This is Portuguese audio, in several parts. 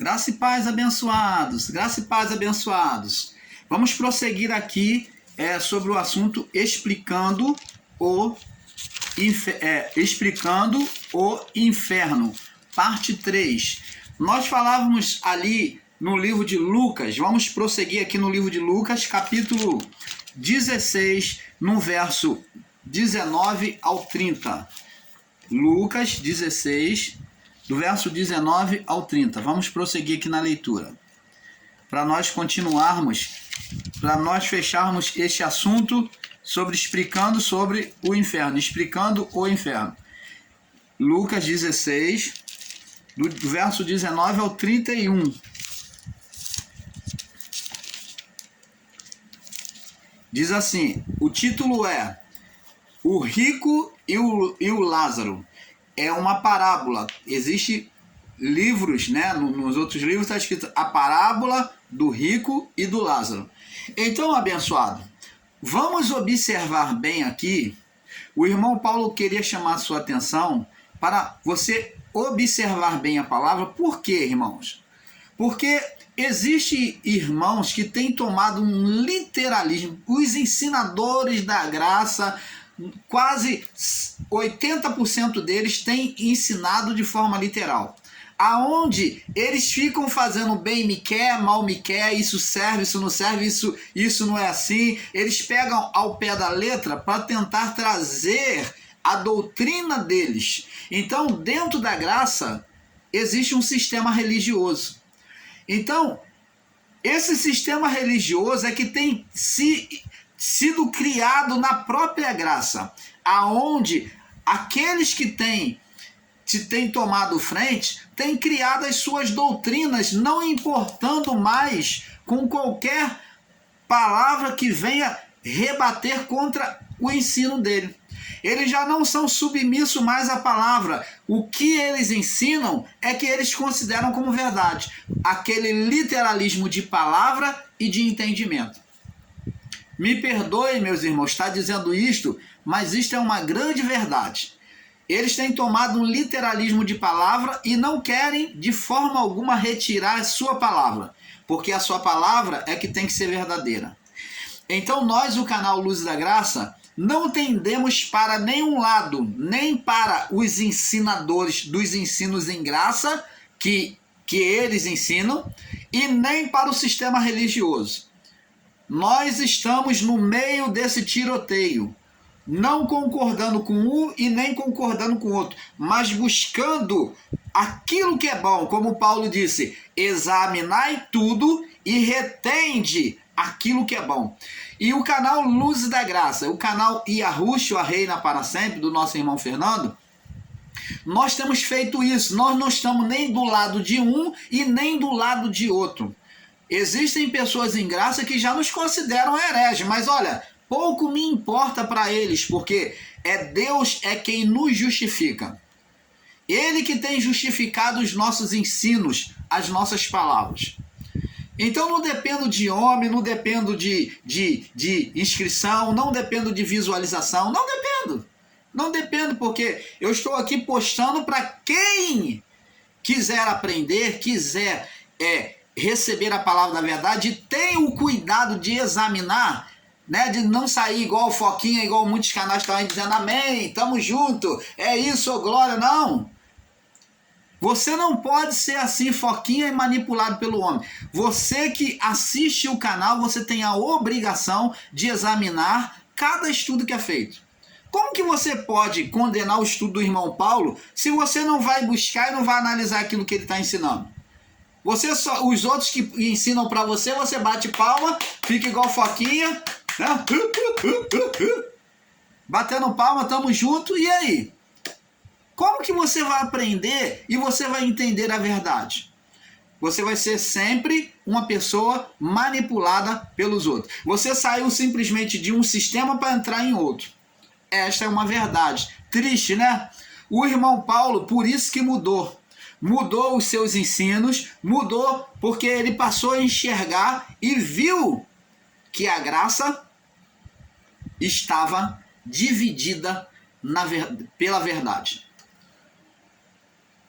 Graça e paz, abençoados. Graça e paz, abençoados. Vamos prosseguir aqui sobre o assunto explicando o inferno, parte 3. Nós falávamos ali no livro de Lucas, vamos prosseguir aqui no livro de Lucas, capítulo 16, no verso 19 ao 30. Lucas 16, do verso 19 ao 30. Vamos prosseguir aqui na leitura. Para nós continuarmos, para nós fecharmos este assunto explicando sobre o inferno, explicando o inferno. Lucas 16, do verso 19 ao 31. Diz assim, o título é O Rico e o Lázaro. É uma parábola. Existem livros, né? Nos outros livros está escrito a parábola do rico e do Lázaro. Então, abençoado, vamos observar bem aqui. O irmão Paulo queria chamar a sua atenção para você observar bem a palavra. Por quê, irmãos? Porque existem irmãos que têm tomado um literalismo. Os ensinadores da graça, quase 80% deles têm ensinado de forma literal. Aonde eles ficam fazendo bem me quer, mal me quer, isso serve, isso não serve, isso não é assim. Eles pegam ao pé da letra para tentar trazer a doutrina deles. Então, dentro da graça, existe um sistema religioso. Então, esse sistema religioso é que tem sido criado na própria graça, aonde aqueles que têm tomado frente têm criado as suas doutrinas, não importando mais com qualquer palavra que venha rebater contra o ensino dele. Eles já não são submissos mais à palavra. O que eles ensinam é que eles consideram como verdade. Aquele literalismo de palavra e de entendimento. Me perdoe, meus irmãos, estar dizendo isto, mas isto é uma grande verdade. Eles têm tomado um literalismo de palavra e não querem de forma alguma retirar a sua palavra, porque a sua palavra é que tem que ser verdadeira. Então nós, o canal Luz da Graça, não tendemos para nenhum lado, nem para os ensinadores dos ensinos em graça que eles ensinam, e nem para o sistema religioso. Nós estamos no meio desse tiroteio, não concordando com um e nem concordando com o outro, mas buscando aquilo que é bom, como Paulo disse, examinai tudo e retende aquilo que é bom. E o canal Luz da Graça, o canal Yahushua Reina para Sempre, do nosso irmão Fernando, nós temos feito isso. Nós não estamos nem do lado de um e nem do lado de outro. Existem pessoas em graça que já nos consideram hereges, mas olha, pouco me importa para eles, porque Deus é quem nos justifica. Ele que tem justificado os nossos ensinos, as nossas palavras. Então não dependo de homem, não dependo de inscrição, não dependo de visualização, não dependo, porque eu estou aqui postando para quem quiser aprender, quiser receber a palavra da verdade, tenha o cuidado de examinar, né, de não sair igual Foquinha, igual muitos canais estão aí dizendo amém, tamo junto, é isso, glória, não. Você não pode ser assim, Foquinha, e manipulado pelo homem. Você que assiste o canal, você tem a obrigação de examinar cada estudo que é feito. Como que você pode condenar o estudo do irmão Paulo se você não vai buscar e não vai analisar aquilo que ele está ensinando? Os outros que ensinam para você, você bate palma, fica igual Foquinha, né? Batendo palma, tamo junto, e aí? Como que você vai aprender e você vai entender a verdade? Você vai ser sempre uma pessoa manipulada pelos outros. Você saiu simplesmente de um sistema para entrar em outro. Esta é uma verdade. Triste, né? O irmão Paulo, por isso que mudou. Mudou os seus ensinos, mudou porque ele passou a enxergar e viu que a graça estava dividida pela verdade.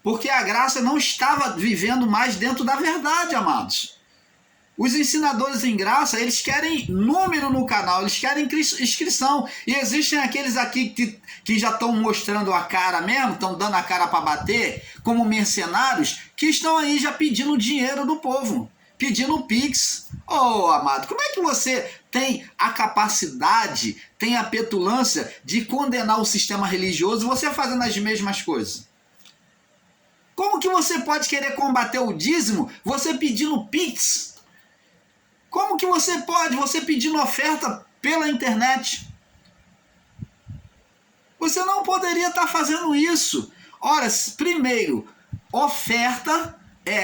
porque a graça não estava vivendo mais dentro da verdade, amados. Os ensinadores em graça, eles querem número no canal, eles querem inscrição. E existem aqueles aqui que já estão mostrando a cara mesmo, estão dando a cara para bater, como mercenários, que estão aí já pedindo dinheiro do povo, pedindo Pix. Oh, amado, como é que você tem a capacidade, tem a petulância de condenar o sistema religioso, você fazendo as mesmas coisas? Como que você pode querer combater o dízimo, você pedindo Pix? Como que você pode, você pedindo oferta pela internet? Você não poderia estar fazendo isso. Ora, primeiro, oferta,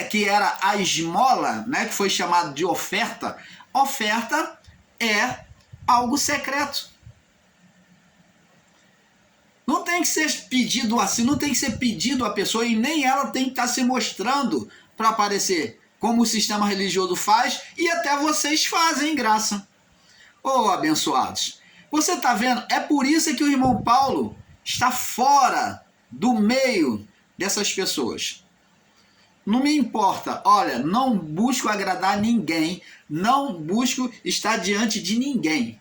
que era a esmola, né, que foi chamado de oferta. Oferta é algo secreto. Não tem que ser pedido assim, não tem que ser pedido à pessoa e nem ela tem que estar se mostrando para aparecer, como o sistema religioso faz e até vocês fazem, graça. Oh, abençoados, você está vendo? É por isso que o irmão Paulo está fora do meio dessas pessoas. Não me importa, olha, não busco agradar ninguém, não busco estar diante de ninguém.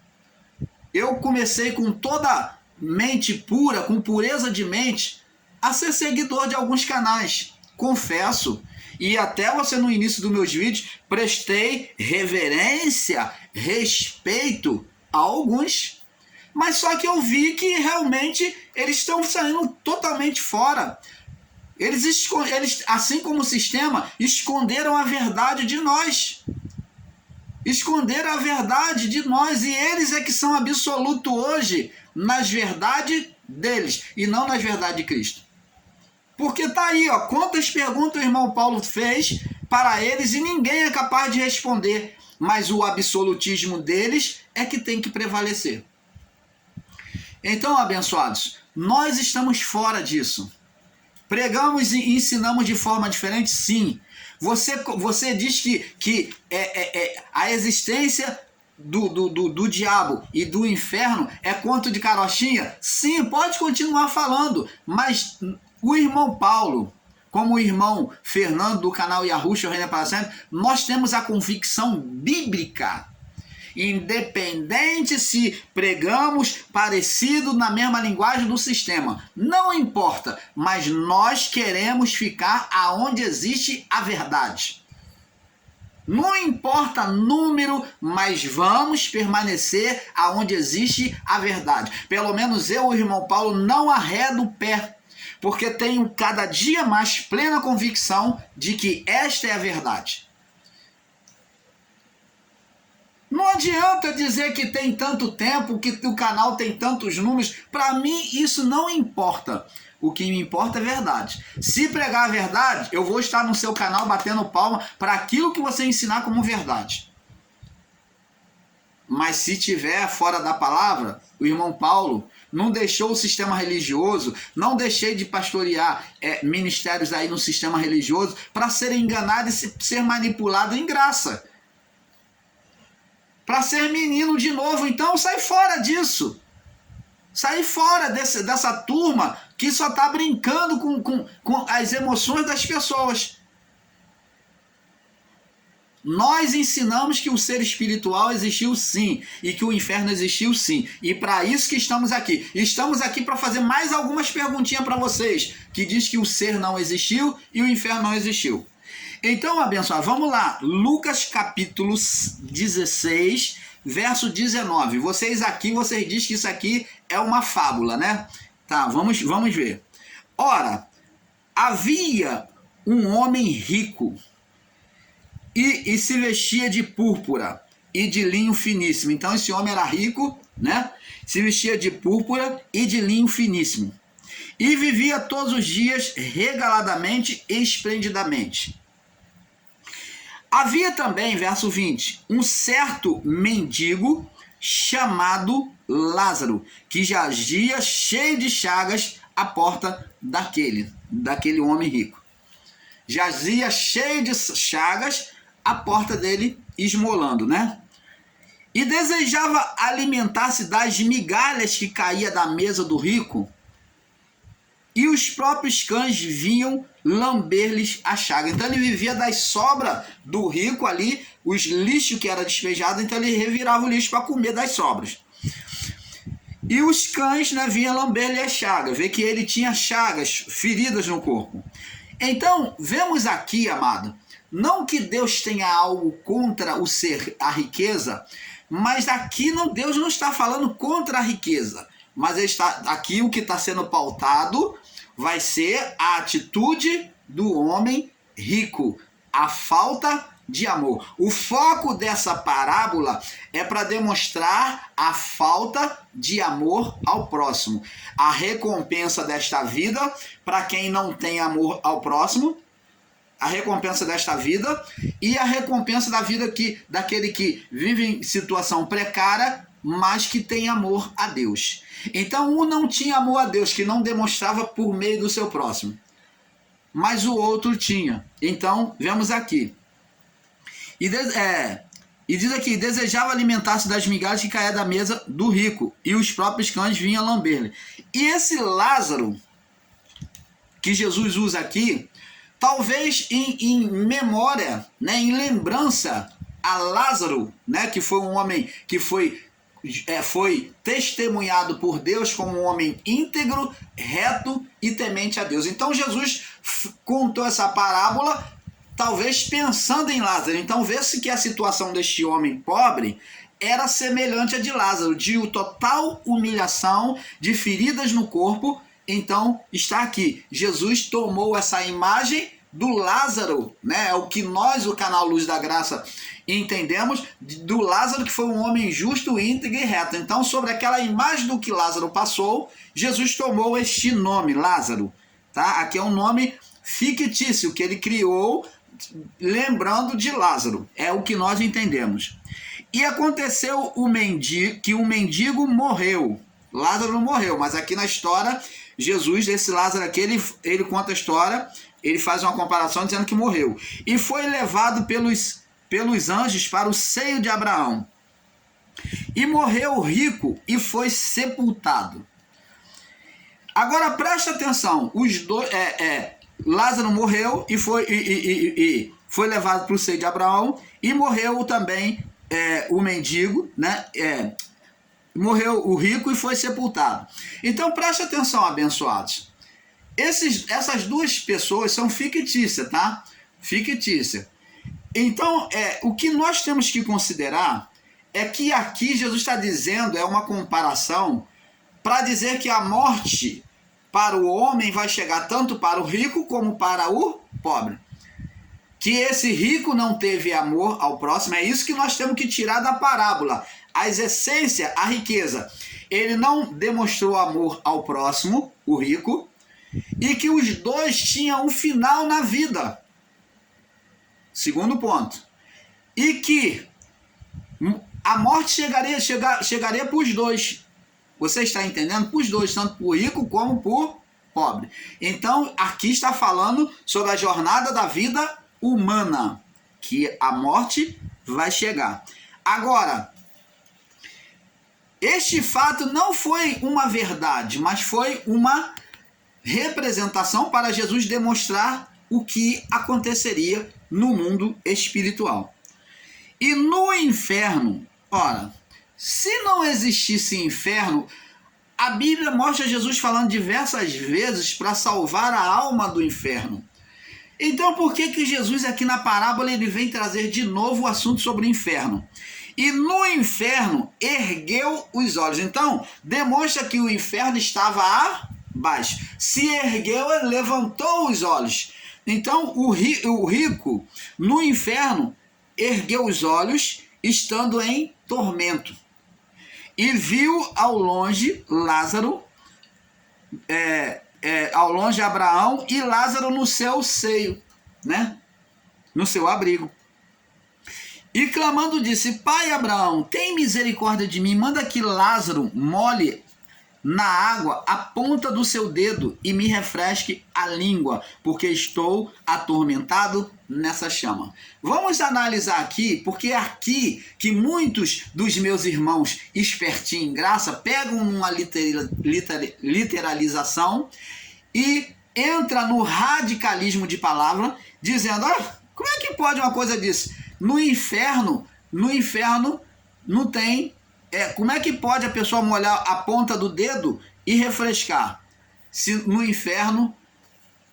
Eu comecei com toda mente pura, com pureza de mente, a ser seguidor de alguns canais, confesso. E até você no início dos meus vídeos, prestei reverência, respeito a alguns. Mas só que eu vi que realmente eles estão saindo totalmente fora. Eles, assim como o sistema, esconderam a verdade de nós. Esconderam a verdade de nós. E eles é que são absolutos hoje nas verdades deles e não nas verdades de Cristo. Porque tá aí, ó, quantas perguntas o irmão Paulo fez para eles e ninguém é capaz de responder, mas o absolutismo deles é que tem que prevalecer. Então, abençoados, nós estamos fora disso. Pregamos e ensinamos de forma diferente? Sim. Você diz que a existência do diabo e do inferno é conto de carochinha? Sim, pode continuar falando, mas o irmão Paulo, como o irmão Fernando do canal Yahushua Reina para Sempre, nós temos a convicção bíblica. Independente se pregamos parecido na mesma linguagem do sistema, não importa, mas nós queremos ficar aonde existe a verdade. Não importa número, mas vamos permanecer aonde existe a verdade. Pelo menos eu, o irmão Paulo, não arredo o pé, porque tenho cada dia mais plena convicção de que esta é a verdade. Não adianta dizer que tem tanto tempo, que o canal tem tantos números. Para mim, isso não importa. O que me importa é verdade. Se pregar a verdade, eu vou estar no seu canal batendo palma para aquilo que você ensinar como verdade. Mas se tiver fora da palavra, o irmão Paulo não deixou o sistema religioso, não deixei de pastorear ministérios aí no sistema religioso para ser enganado e ser manipulado em graça. Para ser menino de novo. Então sai fora disso. Sai fora dessa turma que só está brincando com as emoções das pessoas. Nós ensinamos que o ser espiritual existiu sim, e que o inferno existiu sim. E para isso que estamos aqui. Estamos aqui para fazer mais algumas perguntinhas para vocês, que diz que o ser não existiu e o inferno não existiu. Então, abençoado, vamos lá. Lucas capítulo 16, verso 19. Vocês dizem que isso aqui é uma fábula, né? Tá, vamos ver. Ora, havia um homem rico e se vestia de púrpura e de linho finíssimo. Então, esse homem era rico, né? Se vestia de púrpura e de linho finíssimo. E vivia todos os dias regaladamente e esplendidamente. Havia também, verso 20, um certo mendigo chamado Lázaro, que jazia cheio de chagas à porta daquele homem rico. Jazia cheio de chagas à porta dele, esmolando, né? E desejava alimentar-se das migalhas que caía da mesa do rico, e os próprios cães vinham lamber-lhes a chaga. Então ele vivia das sobras do rico ali, os lixos que era despejado, então ele revirava o lixo para comer das sobras. E os cães, né, vinham lamber-lhe as chagas, vê que ele tinha chagas, feridas no corpo. Então, vemos aqui, amado, não que Deus tenha algo contra o ser, a riqueza, mas aqui Deus não está falando contra a riqueza, mas aqui o que está sendo pautado vai ser a atitude do homem rico, a falta de amor. O foco dessa parábola é para demonstrar a falta de amor ao próximo. A recompensa desta vida, para quem não tem amor ao próximo, a recompensa desta vida e a recompensa da vida daquele que vive em situação precária, mas que tem amor a Deus. Então, um não tinha amor a Deus, que não demonstrava por meio do seu próximo, mas o outro tinha. Então, vemos aqui. E diz aqui, desejava alimentar-se das migalhas que caía da mesa do rico, e os próprios cães vinham lamber-lhe. E esse Lázaro, que Jesus usa aqui, talvez em memória, né, em lembrança a Lázaro, né, que foi um homem que foi testemunhado por Deus como um homem íntegro, reto e temente a Deus. Então Jesus contou essa parábola talvez pensando em Lázaro. Então vê-se que a situação deste homem pobre era semelhante à de Lázaro, de total humilhação, de feridas no corpo. Então está aqui, Jesus tomou essa imagem do Lázaro, né? É o que nós, o canal Luz da Graça, entendemos, do Lázaro que foi um homem justo, íntegro e reto. Então, sobre aquela imagem do que Lázaro passou, Jesus tomou este nome, Lázaro. Tá? Aqui é um nome fictício que ele criou, lembrando de Lázaro. É o que nós entendemos. E aconteceu que o mendigo morreu. Lázaro não morreu, mas aqui na história, Jesus, esse Lázaro aqui, ele conta a história, ele faz uma comparação dizendo que morreu. E foi levado pelos anjos para o seio de Abraão. E morreu o rico e foi sepultado. Agora preste atenção, Lázaro morreu e foi levado para o seio de Abraão, e morreu também o mendigo, né? Morreu o rico e foi sepultado. Então preste atenção, abençoados. Essas duas pessoas são fictícias, tá? Fictícia. Então, o que nós temos que considerar é que aqui Jesus está dizendo, é uma comparação, para dizer que a morte para o homem vai chegar tanto para o rico como para o pobre. Que esse rico não teve amor ao próximo, é isso que nós temos que tirar da parábola. As essências, a riqueza. Ele não demonstrou amor ao próximo, o rico, e que os dois tinham um final na vida. Segundo ponto. E que a morte chegaria para os dois. Você está entendendo? Para os dois, tanto para o rico como para o pobre. Então, aqui está falando sobre a jornada da vida humana, que a morte vai chegar. Agora, este fato não foi uma verdade, mas foi uma representação para Jesus demonstrar o que aconteceria no mundo espiritual. E no inferno, ora, se não existisse inferno, a Bíblia mostra Jesus falando diversas vezes para salvar a alma do inferno. Então por que Jesus aqui na parábola ele vem trazer de novo o assunto sobre o inferno? E no inferno ergueu os olhos. Então demonstra que o inferno estava abaixo. Se ergueu, ele levantou os olhos. Então o rico no inferno ergueu os olhos, estando em tormento. E viu ao longe Lázaro, ao longe Abraão e Lázaro no seu seio, né? No seu abrigo. E clamando disse: Pai Abraão, tem misericórdia de mim, manda que Lázaro molhe na água a ponta do seu dedo e me refresque a língua, porque estou atormentado nessa chama. Vamos analisar aqui, porque é aqui que muitos dos meus irmãos espertinhos em graça pegam uma literalização e entra no radicalismo de palavra, dizendo, como é que pode uma coisa disso? No inferno não tem... como é que pode a pessoa molhar a ponta do dedo e refrescar? Se no inferno,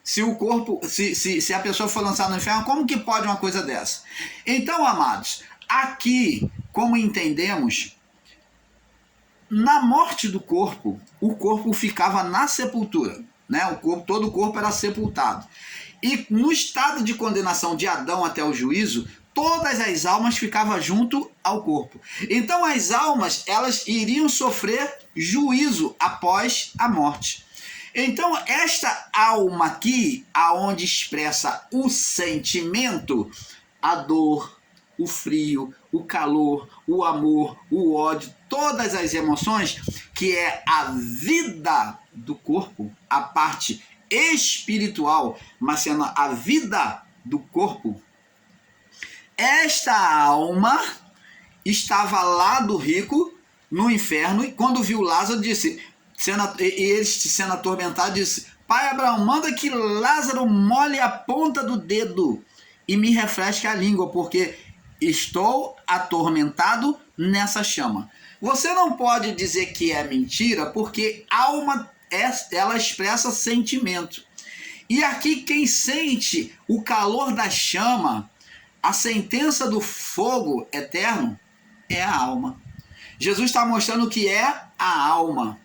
se o corpo, se a pessoa for lançada no inferno, como que pode uma coisa dessa? Então, amados, aqui, como entendemos, na morte do corpo, o corpo ficava na sepultura, né? Todo o corpo era sepultado. E no estado de condenação de Adão até o juízo, todas as almas ficavam junto ao corpo. Então as almas, elas iriam sofrer juízo após a morte. Então esta alma aqui, aonde expressa o sentimento, a dor, o frio, o calor, o amor, o ódio, todas as emoções, que é a vida do corpo, a parte espiritual, mas sendo a vida do corpo, esta alma estava lá do rico no inferno, e quando viu Lázaro, disse, ele sendo atormentado, disse, pai Abraão, manda que Lázaro molhe a ponta do dedo e me refresque a língua, porque estou atormentado nessa chama. Você não pode dizer que é mentira, porque alma, ela expressa sentimento. E aqui quem sente o calor da chama, a sentença do fogo eterno, é a alma. Jesus está mostrando o que é a alma.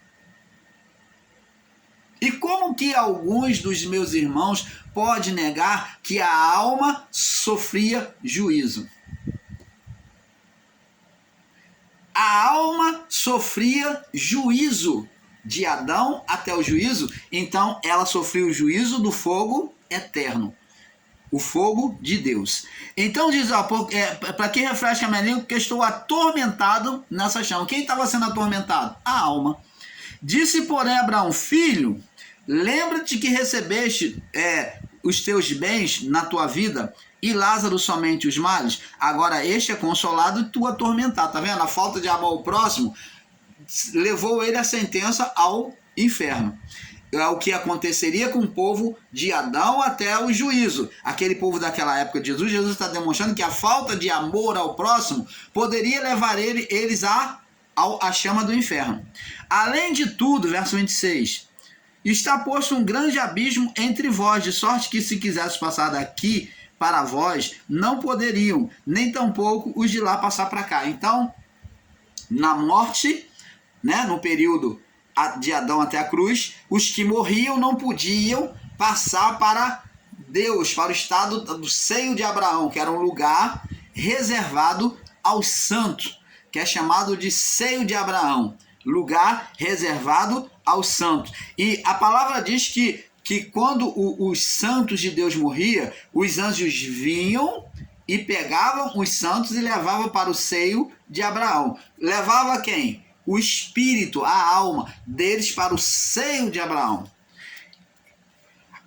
E como que alguns dos meus irmãos podem negar que a alma sofria juízo? A alma sofria juízo de Adão até o juízo, então ela sofreu o juízo do fogo eterno, o fogo de Deus. Então diz, para que refresca a minha língua, porque estou atormentado nessa chama. Quem estava sendo atormentado? A alma. Disse, porém, Abraão, filho, lembra-te que recebeste os teus bens na tua vida, e Lázaro somente os males. Agora este é consolado e tu atormentado. Tá vendo? A falta de amor ao próximo levou ele a sentença ao inferno. É o que aconteceria com o povo de Adão até o juízo. Aquele povo daquela época de Jesus, Jesus está demonstrando que a falta de amor ao próximo poderia levar eles à chama do inferno. Além de tudo, verso 26, está posto um grande abismo entre vós, de sorte que se quisesse passar daqui para vós, não poderiam, nem tampouco os de lá passar para cá. Então, na morte, né, no período de Adão até a cruz, os que morriam não podiam passar para Deus, para o estado do seio de Abraão, que era um lugar reservado aos santos, que é chamado de seio de Abraão, lugar reservado aos santos. E a palavra diz que quando os santos de Deus morriam, os anjos vinham e pegavam os santos e levavam para o seio de Abraão. Levava quem? O espírito, a alma deles para o seio de Abraão.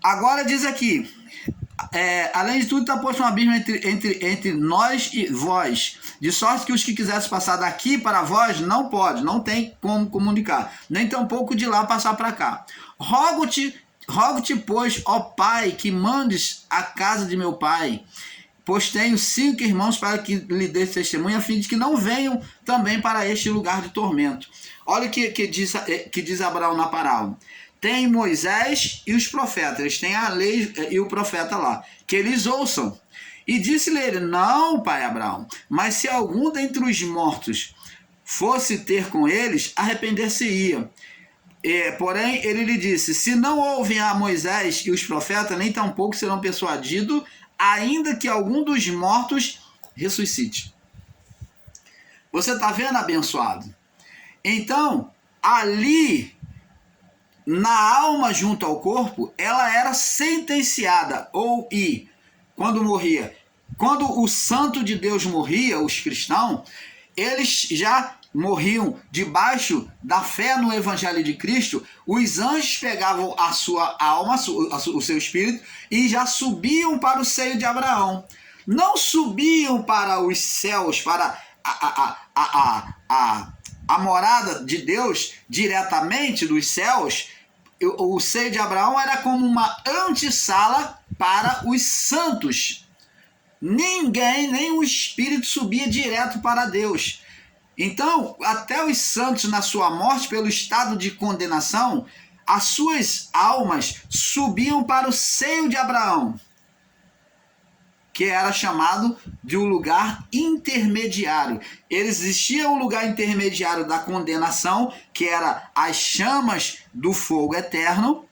Agora diz aqui, além de tudo está posto um abismo entre nós e vós, de sorte que os que quisessem passar daqui para vós não pode, não tem como comunicar, nem tampouco de lá passar para cá. Rogo-te, pois, ó Pai, que mandes a casa de meu pai, pois tenho 5 irmãos para que lhe dê testemunho, a fim de que não venham também para este lugar de tormento. Olha o que diz Abraão na parábola. Tem Moisés e os profetas, eles têm a lei e o profeta lá, que eles ouçam. E disse-lhe ele, não, pai Abraão, mas se algum dentre os mortos fosse ter com eles, arrepender-se-ia. Porém, ele lhe disse, se não ouvem a Moisés e os profetas, nem tampouco serão persuadidos, ainda que algum dos mortos ressuscite. Você está vendo, abençoado? Então, ali, na alma junto ao corpo, ela era sentenciada, quando morria, quando o santo de Deus morria, os cristãos, eles já morriam debaixo da fé no Evangelho de Cristo, os anjos pegavam a sua alma, o seu espírito, e já subiam para o seio de Abraão. Não subiam para os céus, para a morada de Deus, diretamente dos céus, o seio de Abraão era como uma antessala para os santos. Ninguém, nem o espírito subia direto para Deus. Então, até os santos na sua morte, pelo estado de condenação, as suas almas subiam para o seio de Abraão, que era chamado de um lugar intermediário. Existia um lugar intermediário da condenação, que era as chamas do fogo eterno,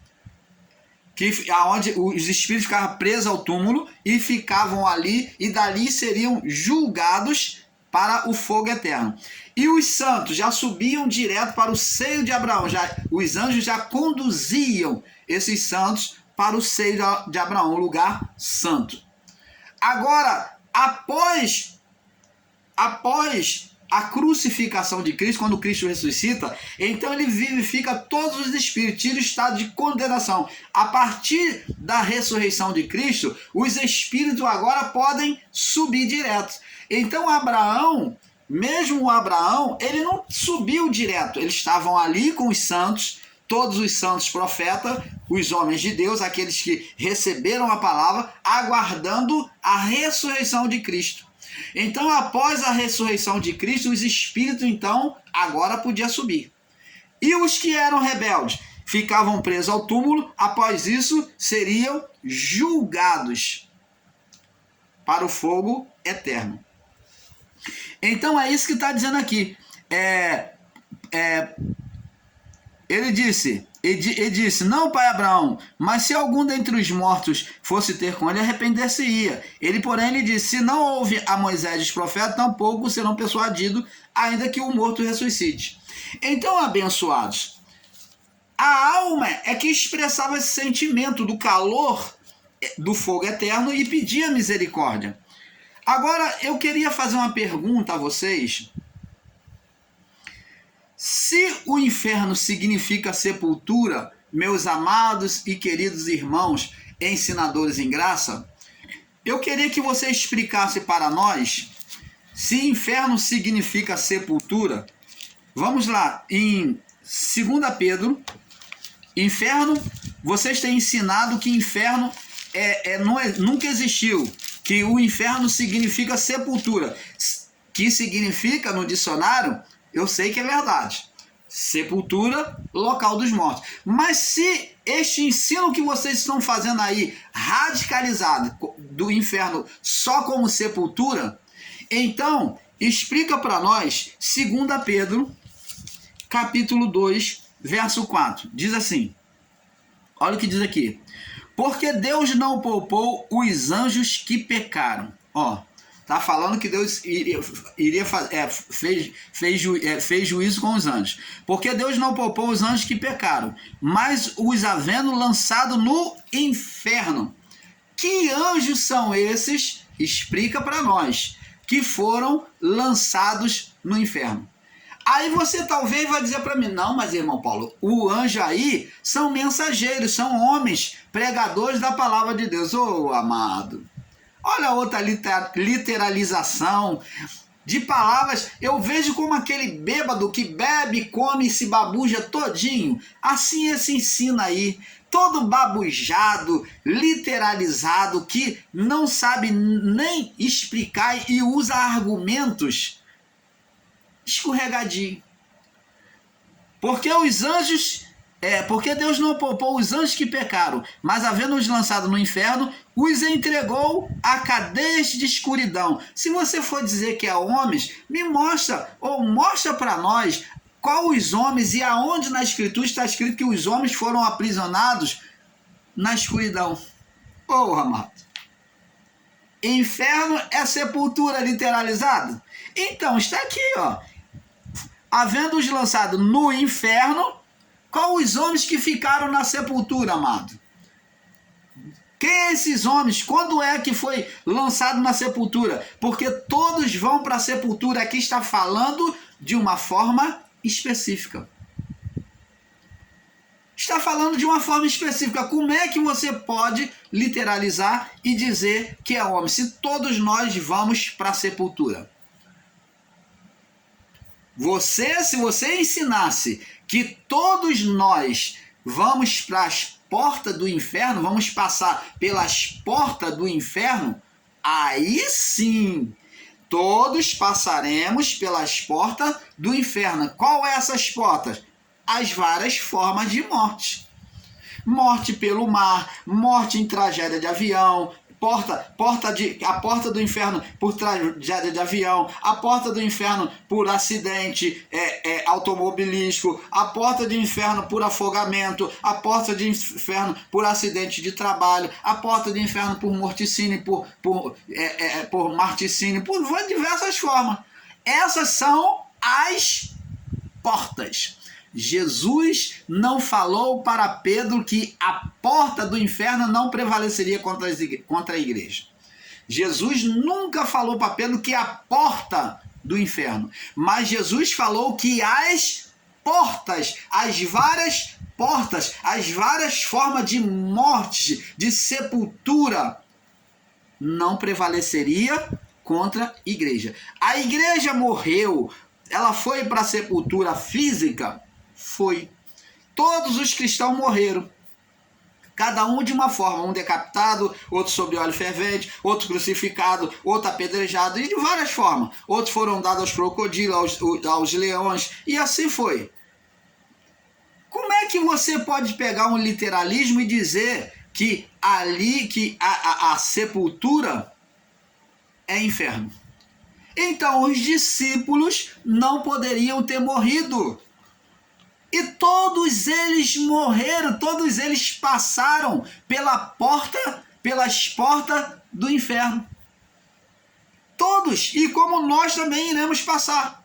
onde os espíritos ficavam presos ao túmulo e ficavam ali, e dali seriam julgados para o fogo eterno. E os santos já subiam direto para o seio de Abraão. Os anjos já conduziam esses santos para o seio de Abraão, o lugar santo. Agora, após a crucificação de Cristo, quando Cristo ressuscita, então ele vivifica todos os espíritos, tira o estado de condenação. A partir da ressurreição de Cristo, os espíritos agora podem subir direto. Então Abraão, mesmo Abraão, ele não subiu direto. Eles estavam ali com os santos, todos os santos profetas, os homens de Deus, aqueles que receberam a palavra, aguardando a ressurreição de Cristo. Então, após a ressurreição de Cristo, os espíritos, então, agora podiam subir. E os que eram rebeldes ficavam presos ao túmulo, após isso, seriam julgados para o fogo eterno. Então, é isso que está dizendo aqui. Ele disse, não, pai Abraão, mas se algum dentre os mortos fosse ter com ele, arrepender-se-ia. Ele, porém, lhe disse, se não houve a Moisés e os profetas, tampouco serão persuadidos, ainda que o morto ressuscite. Então, abençoados, a alma é que expressava esse sentimento do calor do fogo eterno e pedia misericórdia. Agora, eu queria fazer uma pergunta a vocês. Se o inferno significa sepultura, meus amados e queridos irmãos ensinadores em graça, eu queria que você explicasse para nós se inferno significa sepultura. Vamos lá, em 2 Pedro, inferno, vocês têm ensinado que inferno nunca existiu, que o inferno significa sepultura, que significa no dicionário, eu sei que é verdade, sepultura, local dos mortos. Mas se este ensino que vocês estão fazendo aí, radicalizado do inferno só como sepultura, então explica para nós 2 Pedro, capítulo 2, verso 4. Diz assim, olha o que diz aqui. Porque Deus não poupou os anjos que pecaram. Está falando que Deus fez juízo com os anjos. Porque Deus não poupou os anjos que pecaram, mas os havendo lançado no inferno. Que anjos são esses? Explica para nós. Que foram lançados no inferno. Aí você talvez vai dizer para mim, não, mas irmão Paulo, o anjo aí são mensageiros, são homens, pregadores da palavra de Deus. Ô, amado, olha outra literalização de palavras. Eu vejo como aquele bêbado que bebe, come e se babuja todinho. Assim esse ensina aí, todo babujado, literalizado, que não sabe nem explicar e usa argumentos escorregadio. Porque os anjos, porque Deus não poupou os anjos que pecaram, mas havendo-os lançado no inferno, os entregou a cadeias de escuridão. Se você for dizer que é homens, me mostra, ou mostra para nós, qual os homens e aonde na Escritura está escrito que os homens foram aprisionados na escuridão. Amado. Inferno é sepultura literalizado? Então, está aqui, havendo-os lançado no inferno, qual os homens que ficaram na sepultura, amado? Quem é esses homens? Quando é que foi lançado na sepultura? Porque todos vão para a sepultura. Aqui está falando de uma forma específica. Está falando de uma forma específica. Como é que você pode literalizar e dizer que é homem, se todos nós vamos para a sepultura? Se você ensinasse que todos nós vamos para as portas do inferno, vamos passar pelas portas do inferno, aí sim, todos passaremos pelas portas do inferno. Qual é essas portas? As várias formas de morte. Morte pelo mar, morte em tragédia de avião, a porta do inferno por tragédia de avião, a porta do inferno por acidente automobilístico, a porta do inferno por afogamento, a porta do inferno por acidente de trabalho, a porta do inferno por morticínio, por marticínio, por diversas formas. Essas são as portas. Jesus não falou para Pedro que a porta do inferno não prevaleceria contra a igreja. Jesus nunca falou para Pedro que a porta do inferno, mas Jesus falou que as portas, as várias portas, as várias formas de morte, de sepultura, não prevaleceria contra a igreja. A igreja morreu, ela foi para a sepultura física? Foi. Todos os cristãos morreram. Cada um de uma forma. Um decapitado, outro sob óleo fervente, outro crucificado, outro apedrejado, e de várias formas. Outros foram dados aos crocodilos, aos leões, e assim foi. Como é que você pode pegar um literalismo e dizer que ali, que a sepultura é inferno? Então os discípulos não poderiam ter morrido. E todos eles morreram, todos eles passaram pelas portas do inferno. Todos, e como nós também iremos passar.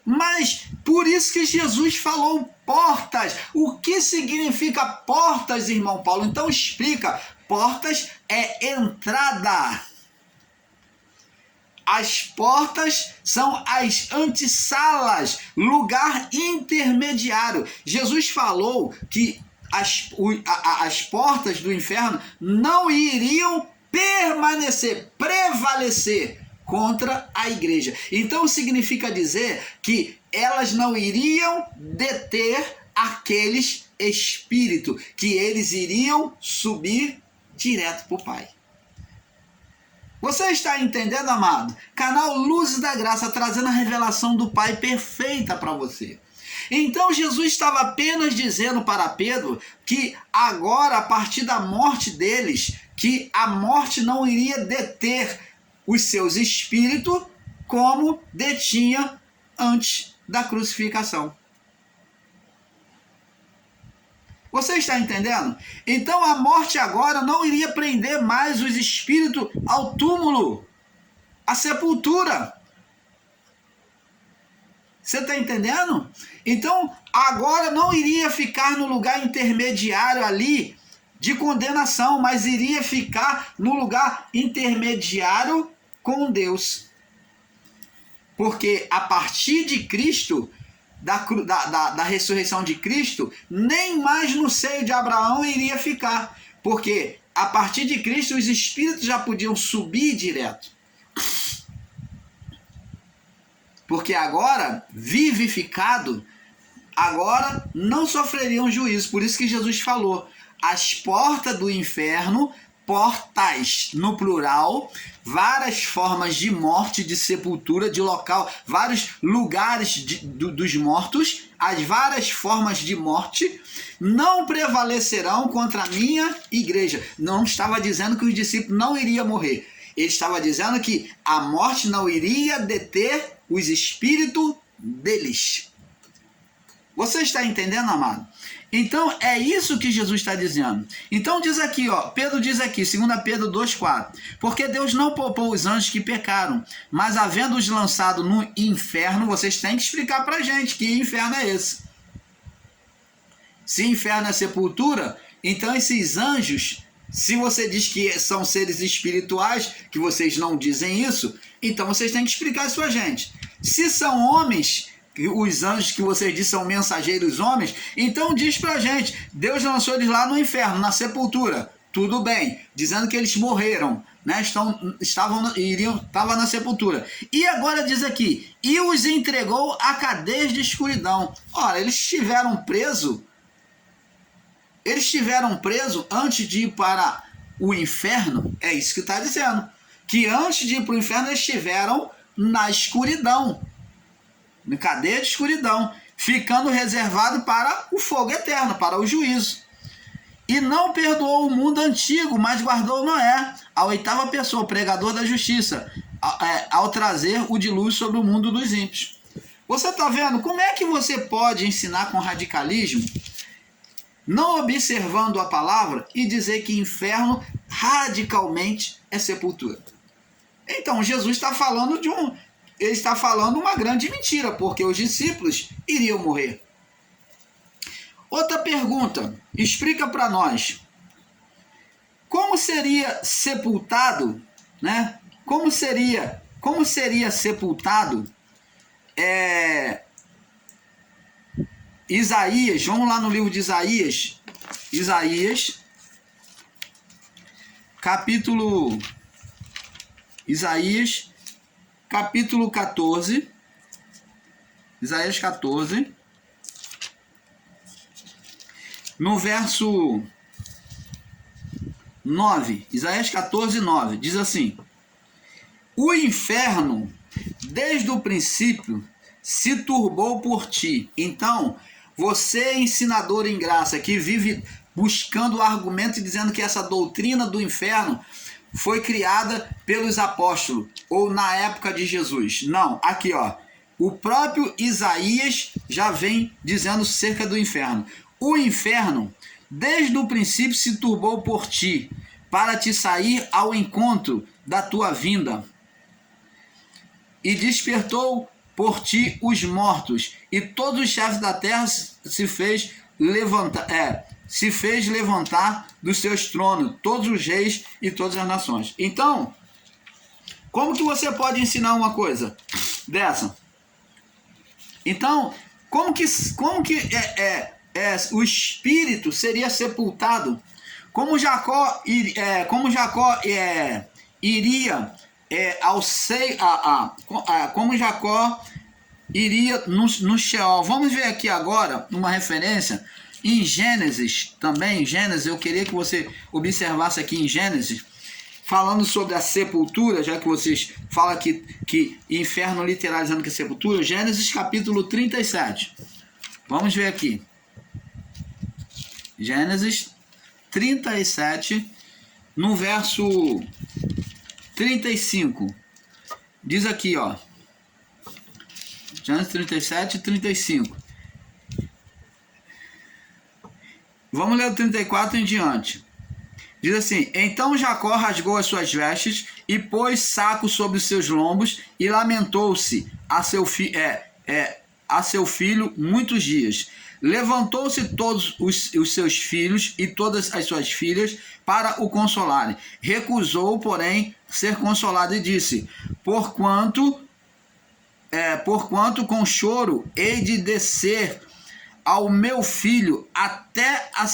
Mas por isso que Jesus falou portas. O que significa portas, irmão Paulo? Então explica. Portas é entrada. As portas são as antessalas, lugar intermediário. Jesus falou que as portas do inferno não iriam prevalecer contra a igreja. Então significa dizer que elas não iriam deter aqueles espíritos, que eles iriam subir direto para o Pai. Você está entendendo, amado? Canal Luzes da Graça, trazendo a revelação do Pai perfeita para você. Então Jesus estava apenas dizendo para Pedro que agora, a partir da morte deles, que a morte não iria deter os seus espíritos como detinha antes da crucificação. Você está entendendo? Então a morte agora não iria prender mais os espíritos ao túmulo, à sepultura. Você está entendendo? Então agora não iria ficar no lugar intermediário ali de condenação, mas iria ficar no lugar intermediário com Deus. Porque a partir de Cristo, da ressurreição de Cristo, nem mais no seio de Abraão iria ficar, porque a partir de Cristo os espíritos já podiam subir direto, porque agora, vivificado, agora não sofreriam juízo. Por isso que Jesus falou, as portas do inferno, portais no plural, várias formas de morte, de sepultura, de local, vários lugares dos mortos, as várias formas de morte não prevalecerão contra a minha igreja. Não estava dizendo que os discípulos não iriam morrer. Ele estava dizendo que a morte não iria deter os espíritos deles. Você está entendendo, amado? Então é isso que Jesus está dizendo. Então diz aqui, ó, Pedro diz aqui, 2 Pedro 2,4: porque Deus não poupou os anjos que pecaram, mas havendo-os lançado no inferno. Vocês têm que explicar pra gente que inferno é esse. Se inferno é sepultura, então esses anjos, se você diz que são seres espirituais, que vocês não dizem isso, então vocês têm que explicar isso pra gente. Se são homens, os anjos que vocês dizem são mensageiros homens, então diz pra gente, Deus lançou eles lá no inferno, na sepultura, tudo bem, dizendo que eles morreram, né? Estavam na sepultura, e agora diz aqui, e os entregou a cadeias de escuridão. Ora, eles estiveram presos Eles estiveram presos antes de ir para o inferno, é isso que está dizendo. Que antes de ir para o inferno, eles estiveram na escuridão, na cadeia de escuridão, ficando reservado para o fogo eterno, para o juízo. E não perdoou o mundo antigo, mas guardou Noé, a oitava pessoa, pregador da justiça, ao trazer o dilúvio sobre o mundo dos ímpios. Você está vendo como é que você pode ensinar com radicalismo, não observando a palavra, e dizer que inferno radicalmente é sepultura? Então Jesus está falando ele está falando uma grande mentira, porque os discípulos iriam morrer. Outra pergunta, explica para nós, como seria sepultado, né? Como seria sepultado Isaías? Vamos lá no livro de Isaías, capítulo 14, Isaías 14, no verso 9, Isaías 14, 9, diz assim: o inferno, desde o princípio, se turbou por ti. Então, você, ensinador em graça, que vive buscando argumento e dizendo que essa doutrina do inferno foi criada pelos apóstolos, ou na época de Jesus. Não, aqui ó, o próprio Isaías já vem dizendo cerca do inferno. O inferno, desde o princípio, se turbou por ti, para te sair ao encontro da tua vinda. E despertou por ti os mortos, e todos os chefes da terra se fez levantar dos seus tronos, todos os reis e todas as nações. Então, como que você pode ensinar uma coisa dessa? Então, como que o espírito seria sepultado? Como Jacó iria ao seio, como Jacó iria no Sheol. Vamos ver aqui agora uma referência em Gênesis também. Gênesis, eu queria que você observasse aqui em Gênesis, falando sobre a sepultura, já que vocês falam que inferno literalizando que é sepultura. Gênesis capítulo 37. Vamos ver aqui. Gênesis 37, no verso 35. Diz aqui, ó. Gênesis 37, 35. Vamos ler o 34 em diante. Diz assim: então Jacó rasgou as suas vestes e pôs saco sobre os seus lombos e lamentou-se a seu filho muitos dias. Levantou-se todos os seus filhos e todas as suas filhas para o consolarem. Recusou, porém, ser consolado e disse: porquanto com choro hei de descer ao meu filho até a